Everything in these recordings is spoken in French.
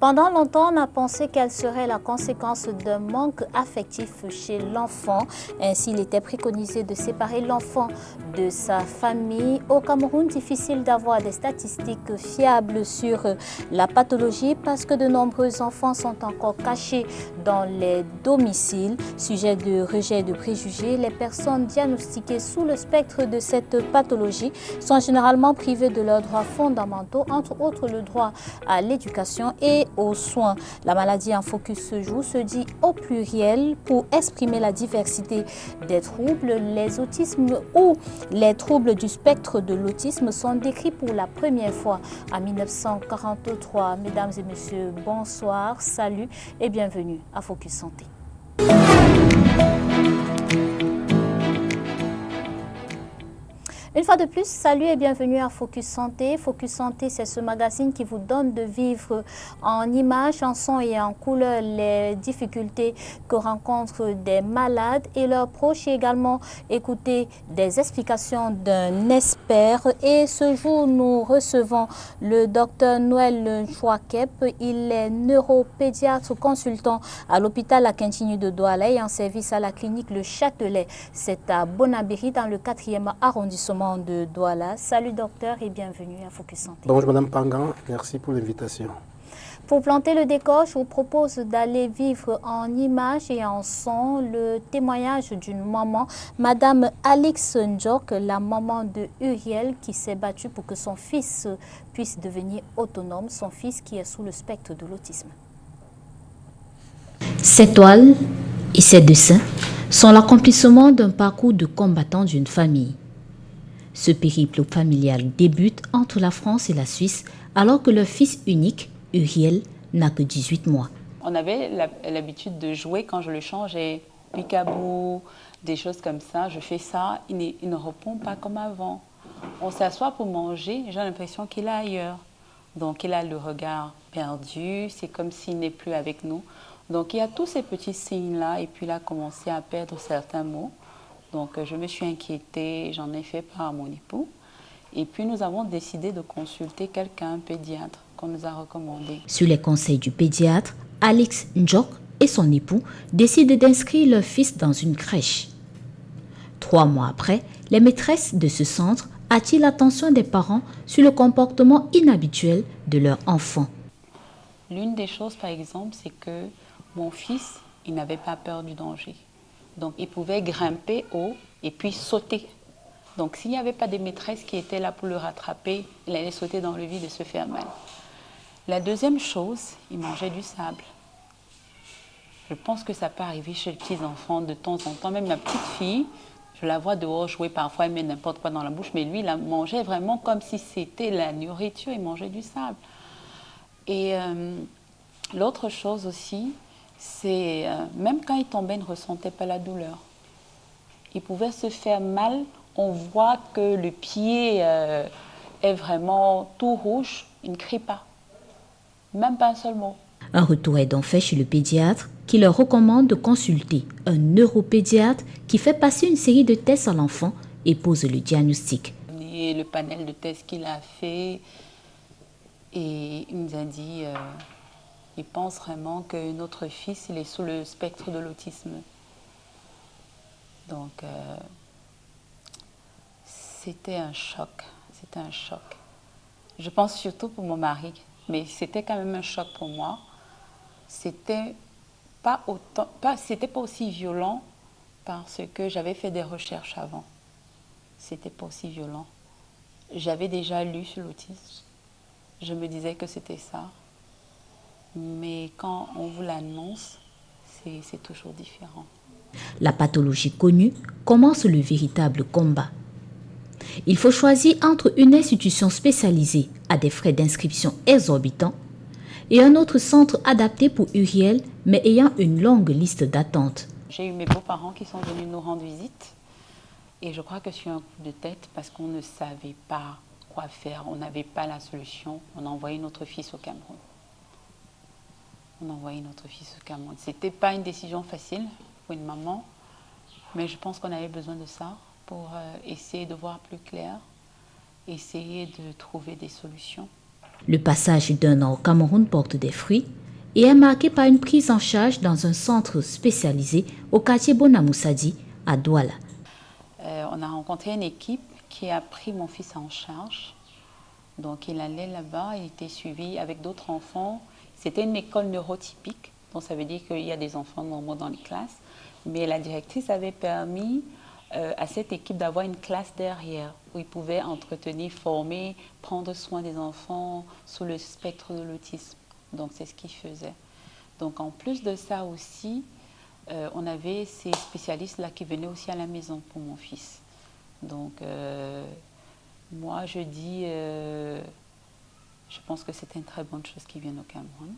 Pendant longtemps, on a pensé qu'elle serait la conséquence d'un manque affectif chez l'enfant. Ainsi, il était préconisé de séparer l'enfant de sa famille. Au Cameroun, difficile d'avoir des statistiques fiables sur la pathologie parce que de nombreux enfants sont encore cachés dans les domiciles. Sujet de rejet de préjugés, les personnes diagnostiquées sous le spectre de cette pathologie sont généralement privées de leurs droits fondamentaux, entre autres le droit à l'éducation et aux soins. La maladie en focus ce jour se dit au pluriel pour exprimer la diversité des troubles. Les autismes ou les troubles du spectre de l'autisme sont décrits pour la première fois en 1943. Mesdames et messieurs, bonsoir, salut et bienvenue à Focus Santé. Une fois de plus, salut et bienvenue à Focus Santé. Focus Santé, c'est ce magazine qui vous donne de vivre en images, en son et en couleur les difficultés que rencontrent des malades et leurs proches, et également écouter des explications d'un expert. Et ce jour, nous recevons le docteur Noël Chouakep. Il est neuropédiatre consultant à l'hôpital La Quintini de Douala et en service à la clinique Le Châtelet. C'est à Bonabéry, dans le 4e arrondissement de Douala. Salut docteur et bienvenue à Focus Santé. Bonjour Madame Pangan, merci pour l'invitation. Pour planter le décor, je vous propose d'aller vivre en images et en son le témoignage d'une maman, Madame Alix Njok, la maman de Uriel, qui s'est battue pour que son fils puisse devenir autonome, son fils qui est sous le spectre de l'autisme. Ces toiles et ces dessins sont l'accomplissement d'un parcours de combattant d'une famille. Ce périple familial débute entre la France et la Suisse alors que leur fils unique, Uriel, n'a que 18 mois. On avait l'habitude de jouer quand je le changeais, picabou, des choses comme ça. Je fais ça, il ne répond pas comme avant. On s'assoit pour manger, j'ai l'impression qu'il est ailleurs. Donc il a le regard perdu, c'est comme s'il n'est plus avec nous. Donc il y a tous ces petits signes-là et puis il a commencé à perdre certains mots. Donc je me suis inquiétée, j'en ai fait part à mon époux. Et puis nous avons décidé de consulter quelqu'un, un pédiatre, qu'on nous a recommandé. Sur les conseils du pédiatre, Alix Njok et son époux décident d'inscrire leur fils dans une crèche. 3 mois après, les maîtresses de ce centre attirent l'attention des parents sur le comportement inhabituel de leur enfant. L'une des choses, par exemple, c'est que mon fils, il n'avait pas peur du danger. Donc, il pouvait grimper haut et puis sauter. Donc, s'il n'y avait pas des maîtresses qui étaient là pour le rattraper, il allait sauter dans le vide et se faire mal. La deuxième chose, il mangeait du sable. Je pense que ça peut arriver chez les petits-enfants de temps en temps. Même ma petite fille, je la vois dehors jouer parfois, elle met n'importe quoi dans la bouche. Mais lui, il mangeait vraiment comme si c'était la nourriture, il mangeait du sable. Et l'autre chose aussi, c'est même quand il tombait, il ne ressentait pas la douleur. Il pouvait se faire mal, on voit que le pied est vraiment tout rouge, il ne crie pas, même pas un seul mot. Un retour est donc fait chez le pédiatre qui leur recommande de consulter un neuropédiatre qui fait passer une série de tests à l'enfant et pose le diagnostic. Et le panel de tests qu'il a fait, et il nous a dit... il pense vraiment que notre fils, il est sous le spectre de l'autisme. Donc, c'était un choc. C'était un choc. Je pense surtout pour mon mari, mais c'était quand même un choc pour moi. C'était pas aussi violent parce que j'avais fait des recherches avant. C'était pas aussi violent. J'avais déjà lu sur l'autisme. Je me disais que c'était ça. Mais quand on vous l'annonce, c'est toujours différent. La pathologie connue commence le véritable combat. Il faut choisir entre une institution spécialisée à des frais d'inscription exorbitants et un autre centre adapté pour Uriel, mais ayant une longue liste d'attente. J'ai eu mes beaux-parents qui sont venus nous rendre visite et je crois que sur un coup de tête, parce qu'on ne savait pas quoi faire, on n'avait pas la solution, on a envoyé notre fils au Cameroun. On a envoyé notre fils au Cameroun. Ce n'était pas une décision facile pour une maman, mais je pense qu'on avait besoin de ça pour essayer de voir plus clair, essayer de trouver des solutions. Le passage d'un an au Cameroun porte des fruits et est marqué par une prise en charge dans un centre spécialisé au quartier Bonamoussadi à Douala. On a rencontré une équipe qui a pris mon fils en charge. Donc il allait là-bas, il était suivi avec d'autres enfants. C'était une école neurotypique, donc ça veut dire qu'il y a des enfants normaux dans les classes. Mais la directrice avait permis à cette équipe d'avoir une classe derrière où ils pouvaient entretenir, former, prendre soin des enfants sous le spectre de l'autisme. Donc c'est ce qu'ils faisaient. Donc en plus de ça aussi, on avait ces spécialistes-là qui venaient aussi à la maison pour mon fils. Donc moi je dis, je pense que c'était une très bonne chose qu'ils viennent au Cameroun.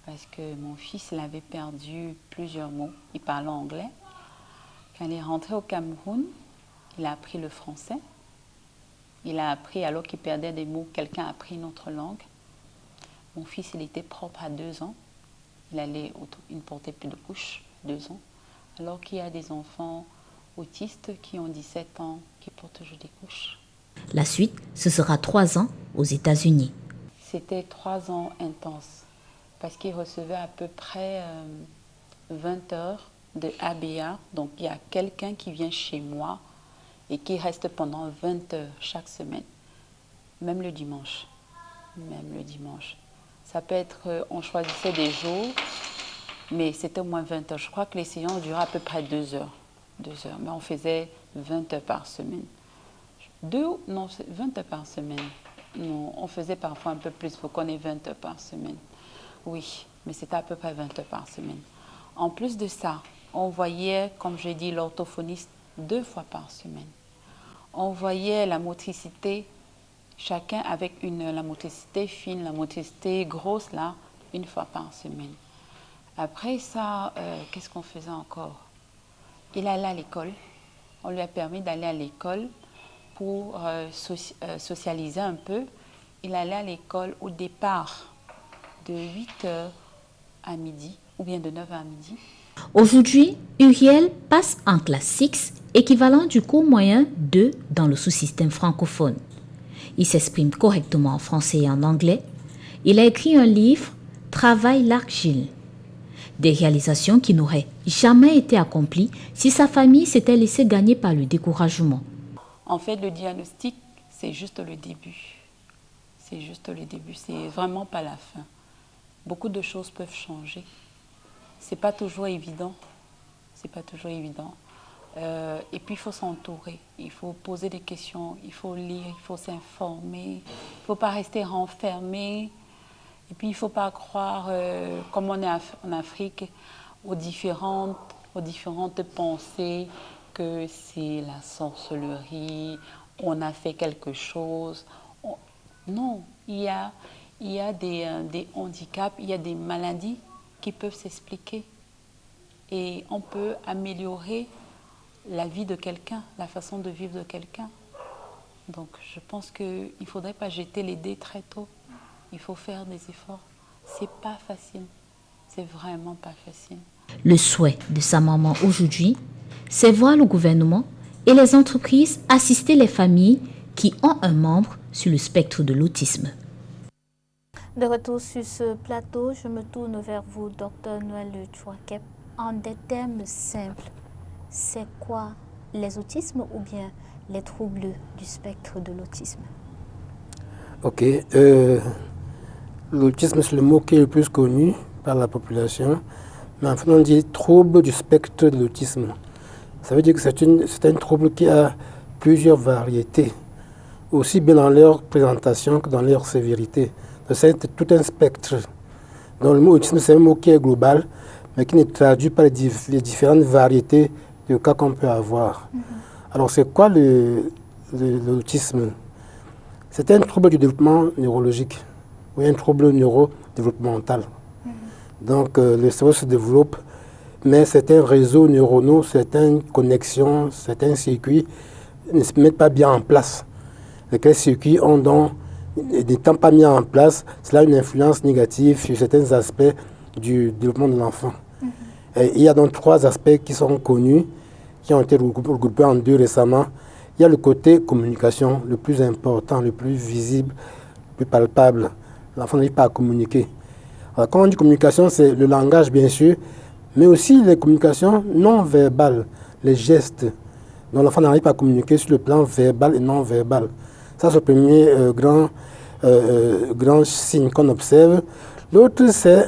Parce que mon fils, il avait perdu plusieurs mots. Il parlait anglais. Quand il est rentré au Cameroun, il a appris le français. Il a appris, alors qu'il perdait des mots, quelqu'un a appris une autre langue. Mon fils, il était propre à 2 ans. Il ne portait plus de couche, 2 ans. Alors qu'il y a des enfants autistes qui ont 17 ans, qui portent toujours des couches. La suite, ce sera 3 ans aux États-Unis. C'était 3 ans intenses. Parce qu'il recevait à peu près 20 heures de ABA. Donc, il y a quelqu'un qui vient chez moi et qui reste pendant 20 heures chaque semaine. Même le dimanche. Même le dimanche. Ça peut être, on choisissait des jours, mais c'était au moins 20 heures. Je crois que les séances duraient à peu près 2 heures. 2 heures. Mais on faisait 20 heures par semaine. 20 heures par semaine. Non, on faisait parfois un peu plus, il faut qu'on ait 20 heures par semaine. Oui, mais c'était à peu près 20 heures par semaine. En plus de ça, on voyait, comme je dis, l'orthophoniste 2 fois par semaine. On voyait la motricité, chacun avec la motricité fine, la motricité grosse, là, 1 fois par semaine. Après ça, qu'est-ce qu'on faisait encore? Il allait à l'école. On lui a permis d'aller à l'école pour socialiser un peu. Il allait à l'école au départ de 8h à midi, ou bien de 9h à midi. Aujourd'hui, Uriel passe en classe 6, équivalent du cours moyen 2 dans le sous-système francophone. Il s'exprime correctement en français et en anglais. Il a écrit un livre, Travail l'argile. Des réalisations qui n'auraient jamais été accomplies si sa famille s'était laissée gagner par le découragement. En fait, le diagnostic, c'est juste le début. C'est juste le début, c'est vraiment pas la fin. Beaucoup de choses peuvent changer. C'est pas toujours évident. C'est pas toujours évident. Et puis, il faut s'entourer. Il faut poser des questions. Il faut lire. Il faut s'informer. Il ne faut pas rester renfermé. Et puis, il ne faut pas croire, comme on est en Afrique, aux différentes pensées, que c'est la sorcellerie, on a fait quelque chose. Non, il y a des handicaps, il y a des maladies qui peuvent s'expliquer. Et on peut améliorer la vie de quelqu'un, la façon de vivre de quelqu'un. Donc je pense qu'il ne faudrait pas jeter les dés très tôt. Il faut faire des efforts. C'est pas facile. C'est vraiment pas facile. Le souhait de sa maman aujourd'hui, c'est voir le gouvernement et les entreprises assister les familles qui ont un membre sur le spectre de l'autisme. De retour sur ce plateau, je me tourne vers vous, Dr Noël Chouakep. En des termes simples, c'est quoi les autismes ou bien les troubles du spectre de l'autisme? Ok. L'autisme, c'est le mot qui est le plus connu par la population. Mais en fait, on dit trouble du spectre de l'autisme. Ça veut dire que c'est un trouble qui a plusieurs variétés, aussi bien dans leur présentation que dans leur sévérité. C'est tout un spectre. Donc le mot autisme, c'est un mot qui est global, mais qui ne traduit pas les différentes variétés de cas qu'on peut avoir. Alors c'est quoi l'autisme? C'est un trouble du développement neurologique, ou un trouble neurodéveloppemental. Donc le cerveau se développe, mais certains réseaux neuronaux, certaines connexions, certains circuits ne se mettent pas bien en place. Lesquels circuits ont donc, n'étant pas mis en place, cela a une influence négative sur certains aspects du développement de l'enfant. Et il y a donc 3 aspects qui sont connus, qui ont été regroupés en 2 récemment. Il y a le côté communication, le plus important, le plus visible, plus palpable. L'enfant n'arrive pas à communiquer. Alors, quand on dit communication, c'est le langage, bien sûr, mais aussi les communications non verbales, les gestes. Donc l'enfant n'arrive pas à communiquer sur le plan verbal et non verbal. Ça, c'est le premier grand signe qu'on observe. L'autre, c'est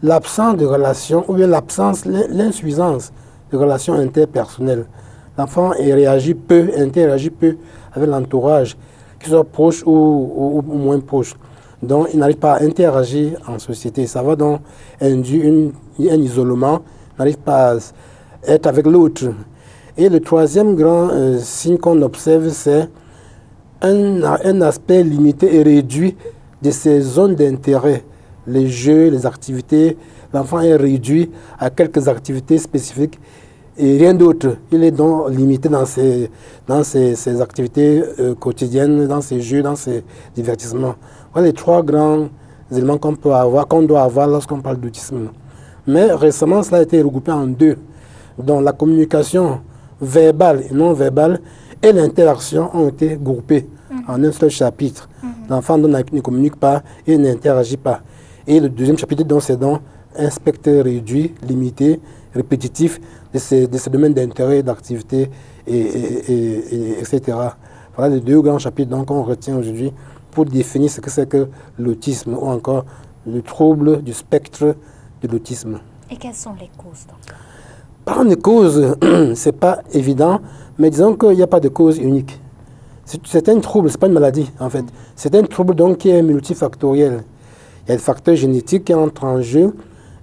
l'absence de relation, ou bien l'insuffisance de relations interpersonnelles. L'enfant interagit peu avec l'entourage, qu'il soit proche ou moins proche. Donc, il n'arrive pas à interagir en société. Ça va donc induire un isolement, il n'arrive pas à être avec l'autre. Et le troisième grand signe qu'on observe, c'est un aspect limité et réduit de ses zones d'intérêt. Les jeux, les activités, l'enfant est réduit à quelques activités spécifiques et rien d'autre. Il est donc limité dans ses activités quotidiennes, dans ses jeux, dans ses divertissements. Voilà les trois grands éléments qu'on doit avoir lorsqu'on parle d'autisme. Mais récemment, cela a été regroupé en deux. Donc la communication verbale et non verbale et l'interaction ont été groupées en un seul chapitre. L'enfant ne communique pas et n'interagit pas. Et le deuxième chapitre, c'est donc un spectre réduit, limité, répétitif de ces domaines d'intérêt, d'activité, etc. Voilà les deux grands chapitres qu'on retient aujourd'hui pour définir ce que c'est que l'autisme ou encore le trouble du spectre de l'autisme. Et quelles sont les causes donc? Parlant de causes, ce n'est pas évident, mais disons qu'il n'y a pas de cause unique. C'est un trouble, ce n'est pas une maladie en fait. C'est un trouble donc qui est multifactoriel. Il y a des facteurs génétiques qui entrent en jeu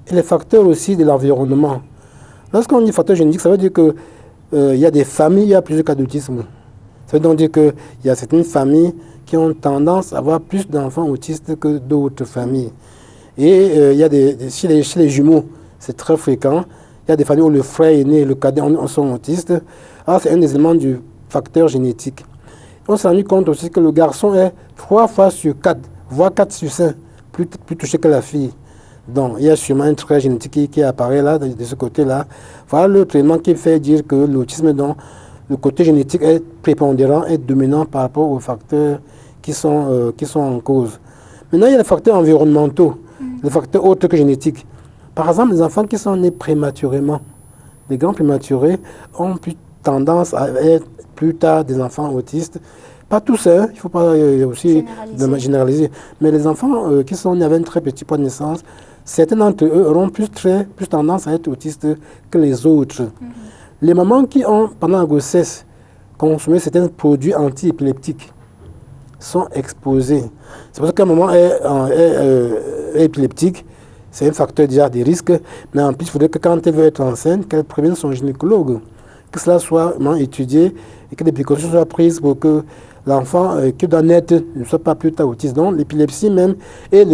et les facteurs aussi de l'environnement. Lorsqu'on dit facteur génétique, ça veut dire qu'il y a des familles, il y a plusieurs cas d'autisme. Ça veut donc dire qu'il y a certaines familles qui ont tendance à avoir plus d'enfants autistes que d'autres familles. Et il y a chez les jumeaux, c'est très fréquent. Il y a des familles où le frère aîné et le cadet sont autistes. Alors c'est un des éléments du facteur génétique. On s'est rendu compte aussi que le garçon est 3 fois sur 4, voire 4 sur 5, plus touché que la fille. Donc, il y a sûrement un trait génétique qui apparaît là, de ce côté-là. Voilà le traitement qui fait dire que l'autisme, donc, le côté génétique est prépondérant, est dominant par rapport aux facteurs qui sont en cause. Maintenant, il y a les facteurs environnementaux, les facteurs autres que génétiques. Par exemple, les enfants qui sont nés prématurément, les grands prématurés ont plus tendance à être plus tard des enfants autistes. Pas tous, hein, il ne faut pas aussi généraliser. Mais les enfants qui sont nés avec un très petit poids de naissance, certains d'entre eux auront plus tendance à être autistes que les autres. Les mamans qui ont, pendant la grossesse, consommé certains produits anti-épileptiques sont exposées. C'est parce qu'un maman est épileptique, c'est un facteur déjà de risque, mais en plus, il faudrait que quand elle veut être enceinte, qu'elle prévienne son gynécologue, que cela soit vraiment étudié et que des précautions soient prises pour que l'enfant qui doit naître ne soit pas plus tard autiste. Donc l'épilepsie même et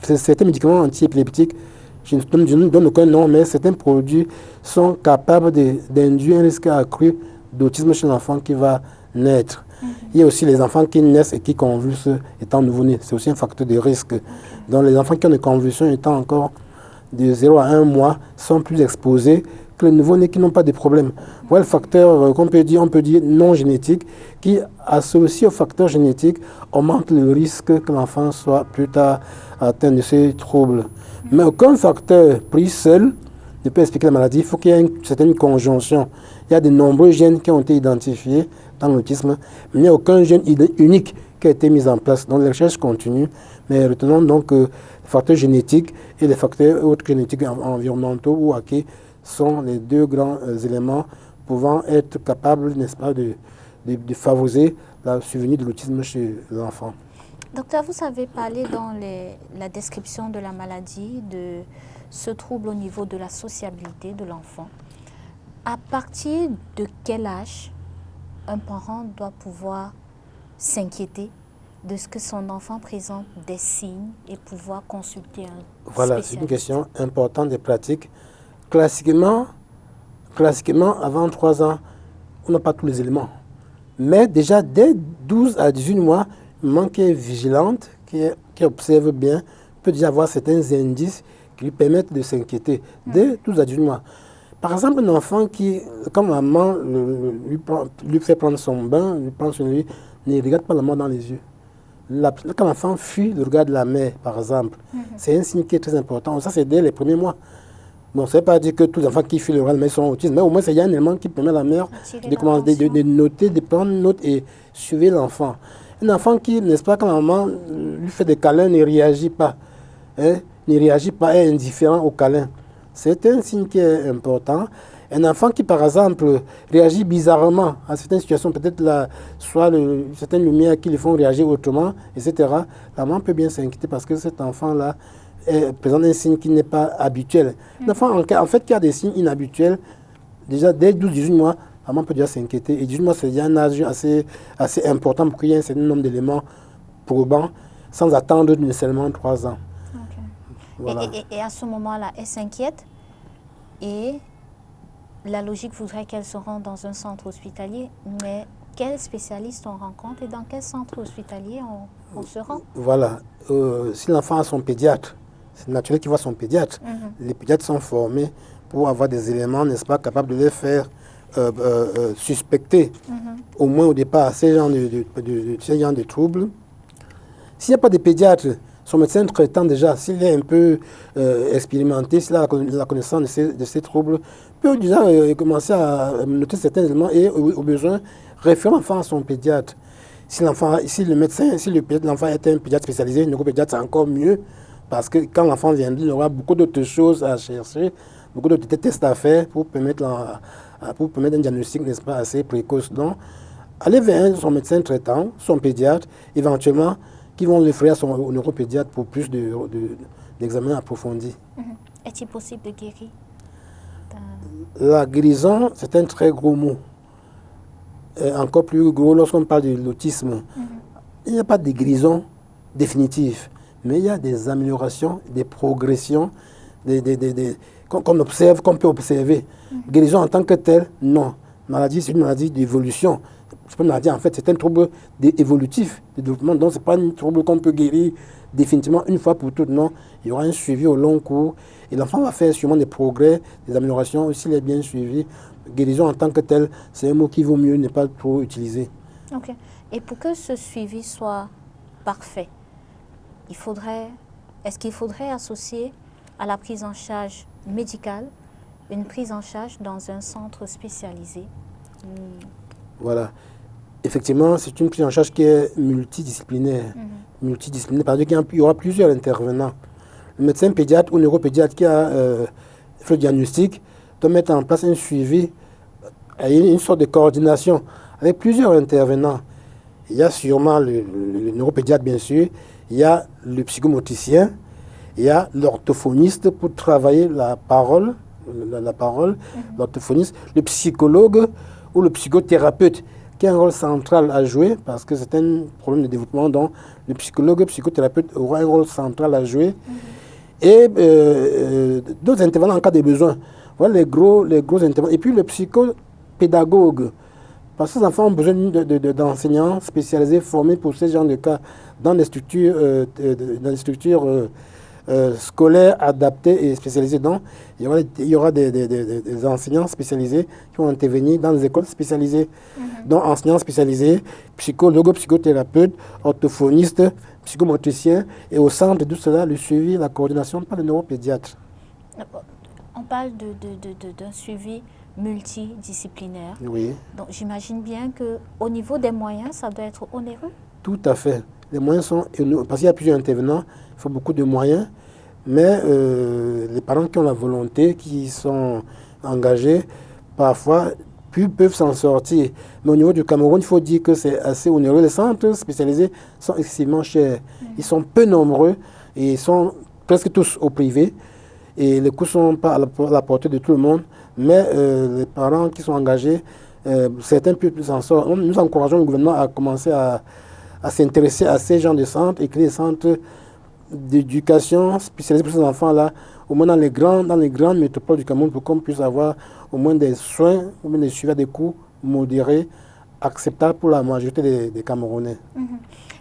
certains médicaments anti-épileptiques, je ne donne aucun nom, mais certains produits sont capables d'induire un risque accru d'autisme chez l'enfant qui va naître. Il y a aussi les enfants qui naissent et qui convulsent étant nouveau-nés. C'est aussi un facteur de risque. Donc les enfants qui ont des convulsions étant encore de 0 à 1 mois sont plus exposés que les nouveau-nés qui n'ont pas de problème. Voilà le facteur qu'on peut dire, non génétique, qui associé au facteur génétique augmente le risque que l'enfant soit plus tard atteint de ces troubles. Mais aucun facteur pris seul ne peut expliquer la maladie. Il faut qu'il y ait une certaine conjonction. Il y a de nombreux gènes qui ont été identifiés dans l'autisme, mais il n'y a aucun gène unique qui a été mis en place. Donc les recherches continuent, mais retenons donc les facteurs génétiques et les facteurs autres génétiques environnementaux ou acquis sont les deux grands éléments pouvant être capables, n'est-ce pas, de favoriser la survenue de l'autisme chez l'enfant. Docteur, vous avez parlé dans la description de la maladie, de ce trouble au niveau de la sociabilité de l'enfant. À partir de quel âge un parent doit pouvoir s'inquiéter de ce que son enfant présente des signes et pouvoir consulter un spécialiste? Voilà, c'est une question importante et pratique. Classiquement, avant 3 ans, on n'a pas tous les éléments. Mais déjà, dès 12 à 18 mois, une maman qui est vigilante, qui observe bien, peut déjà avoir certains indices qui lui permettent de s'inquiéter. Dès 12 à 18 mois. Par exemple, un enfant qui, quand maman lui fait prendre son bain, lui prend sur lui, ne regarde pas la maman dans les yeux. Quand l'enfant fuit le regard de la mère, par exemple, c'est un signe qui est très important. Ça, c'est dès les premiers mois. Bon, ça ne veut pas dire que tous les enfants qui fuient le regard de la mère sont autistes, mais au moins, il y a un élément qui permet à la mère de noter, de prendre note et suivre l'enfant. Un enfant qui, n'est-ce pas, quand la maman lui fait des câlins, ne réagit pas, hein, est indifférent aux câlins. C'est un signe qui est important. Un enfant qui, par exemple, réagit bizarrement à certaines situations, peut-être certaines lumières qui le font réagir autrement, etc., la maman peut bien s'inquiéter parce que cet enfant-là présente un signe qui n'est pas habituel. Un enfant, en fait, qui a des signes inhabituels, déjà dès 12-18 mois, la maman peut déjà s'inquiéter. Et 18 mois, c'est déjà un âge assez important pour qu'il y ait un certain nombre d'éléments probants, sans attendre nécessairement 3 ans. Okay. Voilà. Et à ce moment-là, elle s'inquiète et la logique voudrait qu'elle se rende dans un centre hospitalier, mais quel spécialiste on rencontre et dans quel centre hospitalier on se rend? Voilà. Si l'enfant a son pédiatre, c'est naturel qu'il voit son pédiatre. Les pédiatres sont formés pour avoir des éléments, n'est-ce pas, capables de les faire suspecter, au moins au départ, ces genres de troubles. S'il n'y a pas de pédiatre, son médecin traitant déjà, s'il est un peu expérimenté, s'il a la connaissance de ces troubles, peut déjà commencer à noter certains éléments et au besoin référer l'enfant à son pédiatre. Si l'enfant est un pédiatre spécialisé, un neuropédiatre, c'est encore mieux parce que quand l'enfant viendra, il aura beaucoup d'autres choses à chercher, beaucoup d'autres tests à faire pour permettre un diagnostic, n'est-ce pas, assez précoce. Donc, aller vers son médecin traitant, son pédiatre, éventuellement, qui vont le faire au neuropédiatre pour plus d'examens approfondis. Est-il possible de guérir? La guérison, c'est un très gros mot. Encore plus gros lorsqu'on parle de l'autisme. Il n'y a pas de guérison définitive, mais il y a des améliorations, des progressions, qu'on observe, qu'on peut observer. Guérison en tant que telle, non. Maladie, c'est une maladie d'évolution. C'est pas une maladie, en fait, c'est un trouble évolutif de développement. Donc, ce n'est pas un trouble qu'on peut guérir définitivement une fois pour toutes. Non, il y aura un suivi au long cours. Et l'enfant va faire sûrement des progrès, des améliorations, s'il est bien suivi. Guérison en tant que telle, c'est un mot qui vaut mieux ne pas trop utiliser. Ok. Et pour que ce suivi soit parfait, est-ce qu'il faudrait associer à la prise en charge médicale une prise en charge dans un centre spécialisé? Voilà. Effectivement, c'est une prise en charge qui est multidisciplinaire. Multidisciplinaire, parce qu'il y aura plusieurs intervenants. Le médecin pédiatre ou neuropédiatre qui a fait le diagnostic doit mettre en place un suivi, une sorte de coordination avec plusieurs intervenants. Il y a sûrement le neuropédiatre, bien sûr, il y a le psychomotricien, il y a l'orthophoniste pour travailler la parole, l'orthophoniste, le psychologue ou le psychothérapeute qui a un rôle central à jouer parce que c'est un problème de développement, donc le psychologue, le psychothérapeute aura un rôle central à jouer. Et d'autres intervenants en cas de besoin. Voilà les gros intervenants. Et puis le psychopédagogue. Parce que les enfants ont besoin d'enseignants spécialisés, formés pour ce genre de cas dans les structures, scolaires adaptées et spécialisées. Donc, il y aura des enseignants spécialisés qui vont intervenir dans les écoles spécialisées. Donc, enseignants spécialisés, psychologues, psychothérapeutes, orthophonistes, psychomotriciens. Et au centre de tout cela, le suivi, la coordination par le neuropédiatre. On parle d'un suivi multidisciplinaire. Oui. Donc, j'imagine bien qu'au niveau des moyens, ça doit être onéreux. Tout à fait. Les moyens sont... Parce qu'il y a plusieurs intervenants, il faut beaucoup de moyens. Mais les parents qui ont la volonté, qui sont engagés, parfois peuvent s'en sortir. Mais au niveau du Cameroun, il faut dire que c'est assez onéreux. Les centres spécialisés sont excessivement chers. Ils sont peu nombreux et ils sont presque tous au privé. Et les coûts ne sont pas à la portée de tout le monde. Mais les parents qui sont engagés, certains peuvent s'en sortir. Nous encourageons le gouvernement à commencer à s'intéresser à ces genres de centres et créer des centres d'éducation spécialisés pour ces enfants-là, au moins dans les grandes métropoles du Cameroun, pour qu'on puisse avoir au moins des soins, au moins des suivis à des coûts modérés, acceptables pour la majorité des Camerounais.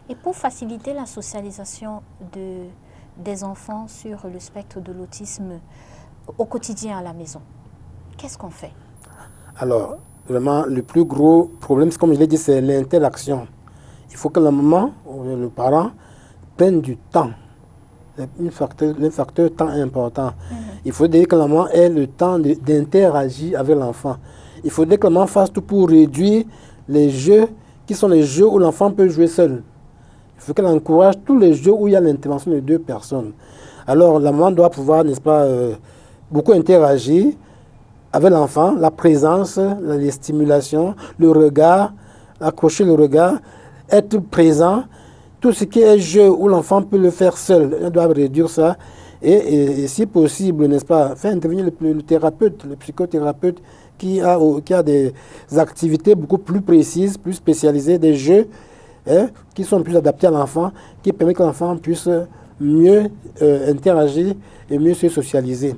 Et pour faciliter la socialisation des enfants sur le spectre de l'autisme au quotidien à la maison, qu'est-ce qu'on fait? Alors, vraiment, le plus gros problème, comme je l'ai dit, c'est l'interaction. Il faut que la maman ou le parent prenne du temps. Le facteur temps est important. Il faudrait que la maman ait le temps d'interagir avec l'enfant. Il faudrait que la maman fasse tout pour réduire les jeux qui sont les jeux où l'enfant peut jouer seul. Il faut qu'elle encourage tous les jeux où il y a l'intervention de deux personnes. Alors la maman doit pouvoir, n'est-ce pas, beaucoup interagir avec l'enfant, la présence, les stimulations, le regard, accrocher le regard, être présent. Tout ce qui est jeu où l'enfant peut le faire seul, elle doit réduire ça. Et si possible, n'est-ce pas, faire intervenir le thérapeute, le psychothérapeute qui a des activités beaucoup plus précises, plus spécialisées, des jeux qui sont plus adaptés à l'enfant, qui permettent que l'enfant puisse mieux interagir et mieux se socialiser.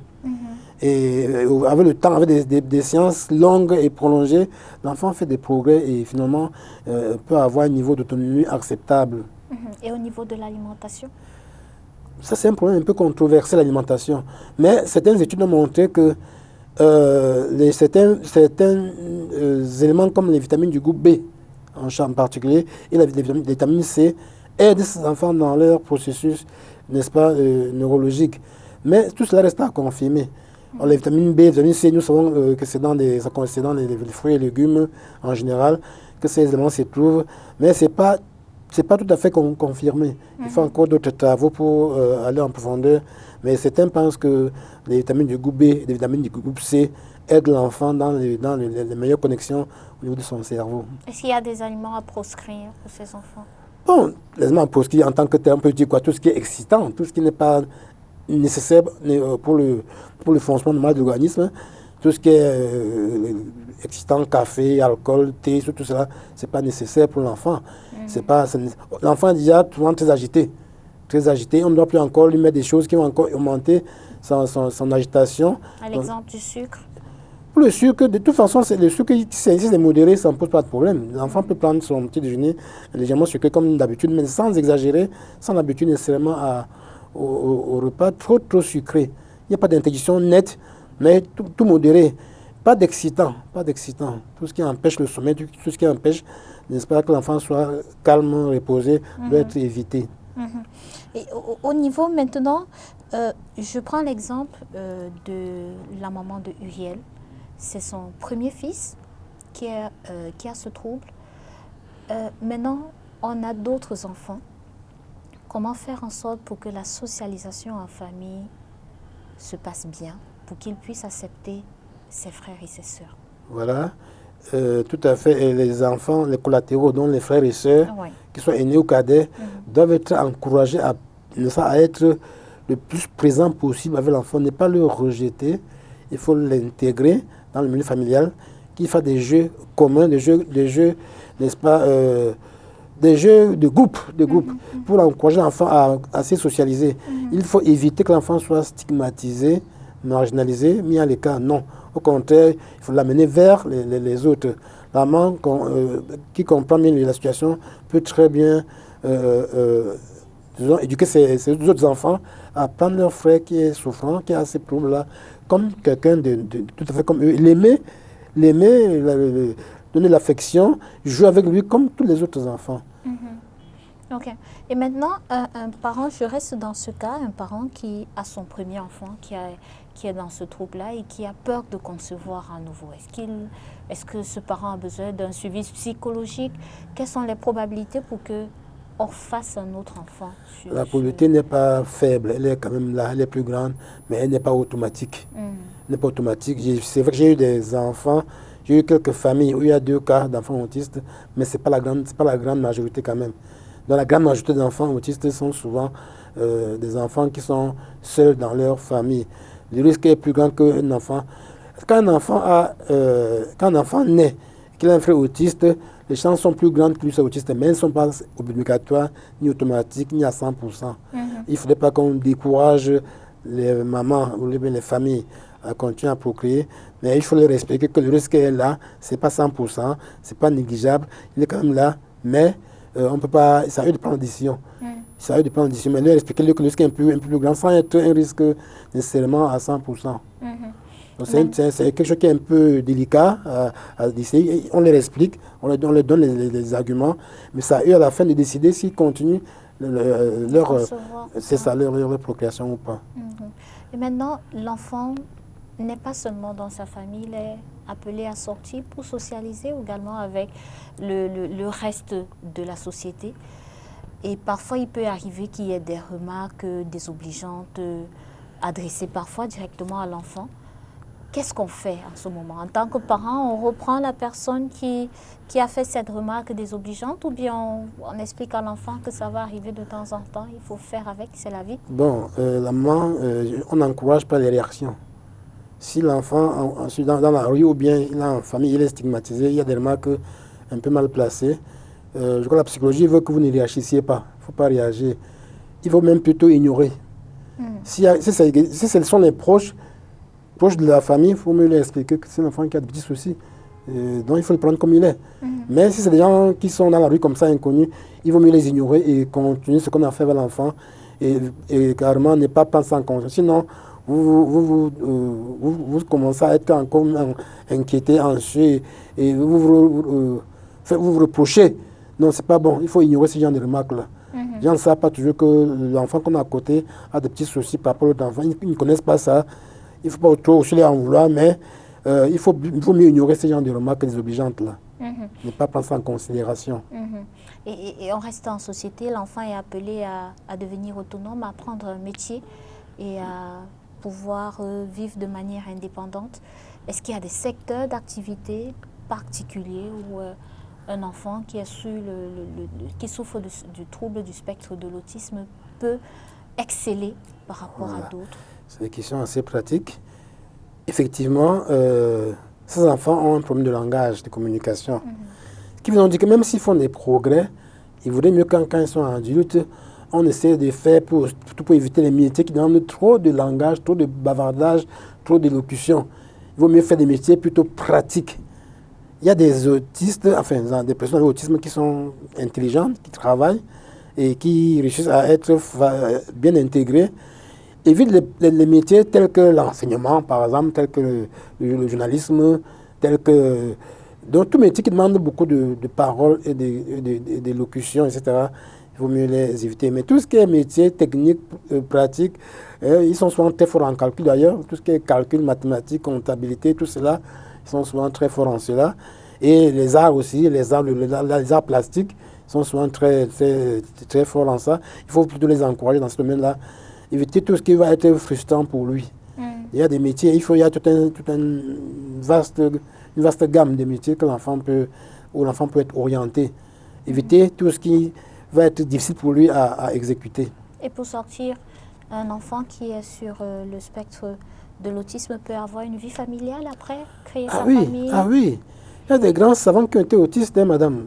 Et avec le temps, avec des séances longues et prolongées, l'enfant fait des progrès et finalement peut avoir un niveau d'autonomie acceptable. Et au niveau de l'alimentation? Ça, c'est un problème un peu controversé, l'alimentation. Mais certaines études ont montré que certains éléments comme les vitamines du groupe B, en particulier, et la vitamine C, aident ces enfants dans leur processus, n'est-ce pas, neurologique. Mais tout cela reste à confirmer. Alors, les vitamines B, les vitamines C, nous savons que c'est dans les fruits et légumes en général que ces éléments se trouvent, mais c'est pas tout à fait confirmé. Il faut encore d'autres travaux pour aller en profondeur. Mais certains pensent que les vitamines du groupe B et les vitamines du groupe C aident l'enfant dans les meilleures connexions au niveau de son cerveau. Est-ce qu'il y a des aliments à proscrire pour ces enfants? Bon, les aliments à proscrire en tant que tel, on peut dire quoi? Tout ce qui est excitant, tout ce qui n'est pas nécessaire pour le fonctionnement normal de l'organisme, tout ce qui est excitant, café, alcool, thé, tout cela, ce n'est pas nécessaire pour l'enfant. L'enfant est déjà souvent très agité. On ne doit plus encore lui mettre des choses qui vont encore augmenter son agitation. À l'exemple du sucre? Pour le sucre, de toute façon, c'est le sucre qui est modéré, ça ne pose pas de problème. L'enfant peut prendre son petit déjeuner légèrement sucré comme d'habitude, mais sans exagérer, sans l'habitude nécessairement au repas trop sucré. Il n'y a pas d'interdiction nette, mais tout modéré. Pas d'excitant. Tout ce qui empêche le sommeil, tout ce qui empêche, n'est-ce pas, que l'enfant soit calme, reposé, doit être évité. Et au niveau maintenant, je prends l'exemple de la maman de Uriel. C'est son premier fils qui a ce trouble. Maintenant, on a d'autres enfants. Comment faire en sorte pour que la socialisation en famille se passe bien, pour qu'ils puissent accepter ses frères et ses sœurs? Voilà, tout à fait. Et les enfants, les collatéraux, dont les frères et sœurs, qui sont aînés ou cadets, doivent être encouragés à être le plus présent possible avec l'enfant, ne pas le rejeter. Il faut l'intégrer dans le milieu familial, qu'il fasse des jeux communs, des jeux, n'est-ce pas, des jeux de groupe, pour encourager l'enfant à se socialiser. Il faut éviter que l'enfant soit stigmatisé, marginalisé, mis à l'écart. Non. Au contraire, il faut l'amener vers les autres. La maman qui comprend bien la situation peut très bien éduquer ses autres enfants à prendre leur frère qui est souffrant, qui a ces problèmes-là, comme quelqu'un de tout à fait comme eux. L'aimer, donner l'affection, jouer avec lui comme tous les autres enfants. Ok. Et maintenant, un parent, je reste dans ce cas, un parent qui a son premier enfant, qui est dans ce trouble-là et qui a peur de concevoir à nouveau. Est-ce que ce parent a besoin d'un suivi psychologique? Quelles sont les probabilités pour qu'on fasse un autre enfant? La probabilité n'est pas faible, elle est quand même là, elle est plus grande, mais elle n'est pas automatique. Elle n'est pas automatique. C'est vrai que j'ai eu des enfants, j'ai eu quelques familles où il y a 2 cas d'enfants autistes, mais ce n'est pas la grande majorité quand même. Dans la grande majorité des enfants autistes sont souvent des enfants qui sont seuls dans leur famille. Le risque est plus grand qu'un enfant. Quand un enfant naît, qu'il a un frère autiste, les chances sont plus grandes qu'il soit autiste, mais elles ne sont pas obligatoires, ni automatiques, ni à 100%. Il ne faudrait pas qu'on décourage les mamans ou les familles à continuer à procréer, mais il faut leur expliquer que le risque est là, ce n'est pas 100%, ce n'est pas négligeable, il est quand même là, mais on peut pas, ça arrive de prendre une décision. Ça arrive de prendre une décision, mais leur expliquer que le risque est un peu plus grand sans être un risque nécessairement à 100%. C'est quelque chose qui est un peu délicat à décider. On leur explique, on leur donne les arguments, mais c'est à eux à la fin de décider s'ils continuent leur procréation ou pas. Et maintenant, l'enfant n'est pas seulement dans sa famille, il est appelé à sortir pour socialiser également avec le reste de la société. Et parfois, il peut arriver qu'il y ait des remarques désobligeantes adressées parfois directement à l'enfant. Qu'est-ce qu'on fait en ce moment? En tant que parent, on reprend la personne qui a fait cette remarque désobligeante ou bien on explique à l'enfant que ça va arriver de temps en temps, il faut faire avec, c'est la vie? Bon, la maman, on n'encourage pas les réactions. Si l'enfant, dans la rue ou bien en famille, il est stigmatisé, il y a des remarques un peu mal placées, je crois que la psychologie veut que vous ne réagissiez pas. Il ne faut pas réagir. Il faut même plutôt ignorer. Si ce sont les proches de la famille, il faut mieux leur expliquer que c'est un enfant qui a de petits soucis. Donc il faut le prendre comme il est. Mais si c'est des gens qui sont dans la rue comme ça, inconnus, il vaut mieux les ignorer et continuer ce qu'on a fait avec l'enfant et carrément ne pas penser en conscience. Sinon, vous commencez à être encore inquiété, anxieux et vous reprochez. Non, c'est pas bon. Il faut ignorer ce genre de remarques-là. Les gens ne savent pas toujours que l'enfant qu'on a à côté a des petits soucis par rapport à l'autre enfant. Ils ne connaissent pas ça. Il ne faut pas trop aussi les en vouloir, mais il faut mieux ignorer ce genre de remarques désobligeantes-là. Ne pas prendre ça en considération. Et en restant en société, l'enfant est appelé à devenir autonome, à prendre un métier et à pouvoir vivre de manière indépendante. Est-ce qu'il y a des secteurs d'activité particuliers où un enfant qui souffre du trouble du spectre de l'autisme peut exceller par rapport à d'autres? C'est des questions assez pratiques. Effectivement, ces enfants ont un problème de langage, de communication. Qui nous ont dit que même s'ils font des progrès, il vaudrait mieux quand ils sont adultes, on essaie de faire pour éviter les métiers qui demandent trop de langage, trop de bavardage, trop d'élocution. Il vaut mieux faire des métiers plutôt pratiques. Il y a des autistes, enfin des personnes avec autisme qui sont intelligentes, qui travaillent et qui réussissent à être bien intégrés. Évite les métiers tels que l'enseignement, par exemple, tels que le journalisme, donc tout métier qui demande beaucoup de paroles et d'élocution, etc., il vaut mieux les éviter. Mais tout ce qui est métier technique, pratique, ils sont souvent très forts en calcul d'ailleurs, tout ce qui est calcul, mathématiques, comptabilité, tout cela, ils sont souvent très forts en cela. Et les arts aussi, les arts plastiques sont souvent très forts en ça. Il faut plutôt les encourager dans ce domaine-là. Éviter tout ce qui va être frustrant pour lui. Il y a des métiers, il y a une vaste gamme de métiers où l'enfant peut être orienté. Éviter tout ce qui va être difficile pour lui à exécuter. Et pour sortir, un enfant qui est sur le spectre de l'autisme peut avoir une vie familiale après, créer sa famille? Ah oui, il y a des grands savants qui ont été autistes, hein, madame.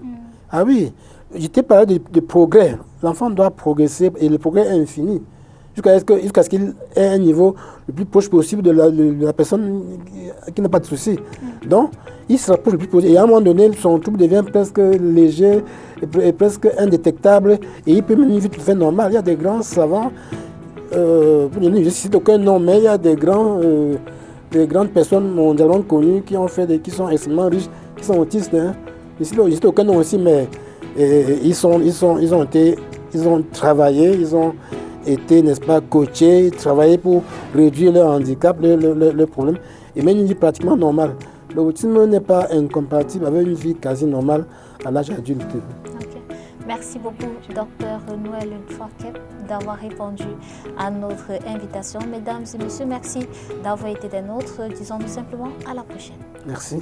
Ah oui, j'étais parlé de progrès. L'enfant doit progresser et le progrès est infini. Jusqu'à ce qu'il ait un niveau le plus proche possible de la personne qui n'a pas de soucis. Donc, il se rapproche le plus possible. Et à un moment donné, son trouble devient presque léger et presque indétectable. Et il peut mener une vie tout à fait normale. Il y a des grands savants, je ne cite aucun nom, mais il y a des grandes personnes mondialement connues qui sont extrêmement riches, qui sont autistes. Hein. Je ne cite aucun nom aussi, mais ils ont travaillé, ils ont été, n'est-ce pas, coachés, travaillés pour réduire leur handicap, leur problème, et même une vie pratiquement normale. L'autisme n'est pas incompatible avec une vie quasi normale à l'âge adulte. Okay. Merci beaucoup, Dr Noël Nfakep, d'avoir répondu à notre invitation. Mesdames et messieurs, merci d'avoir été des nôtres. Disons-nous simplement à la prochaine. Merci.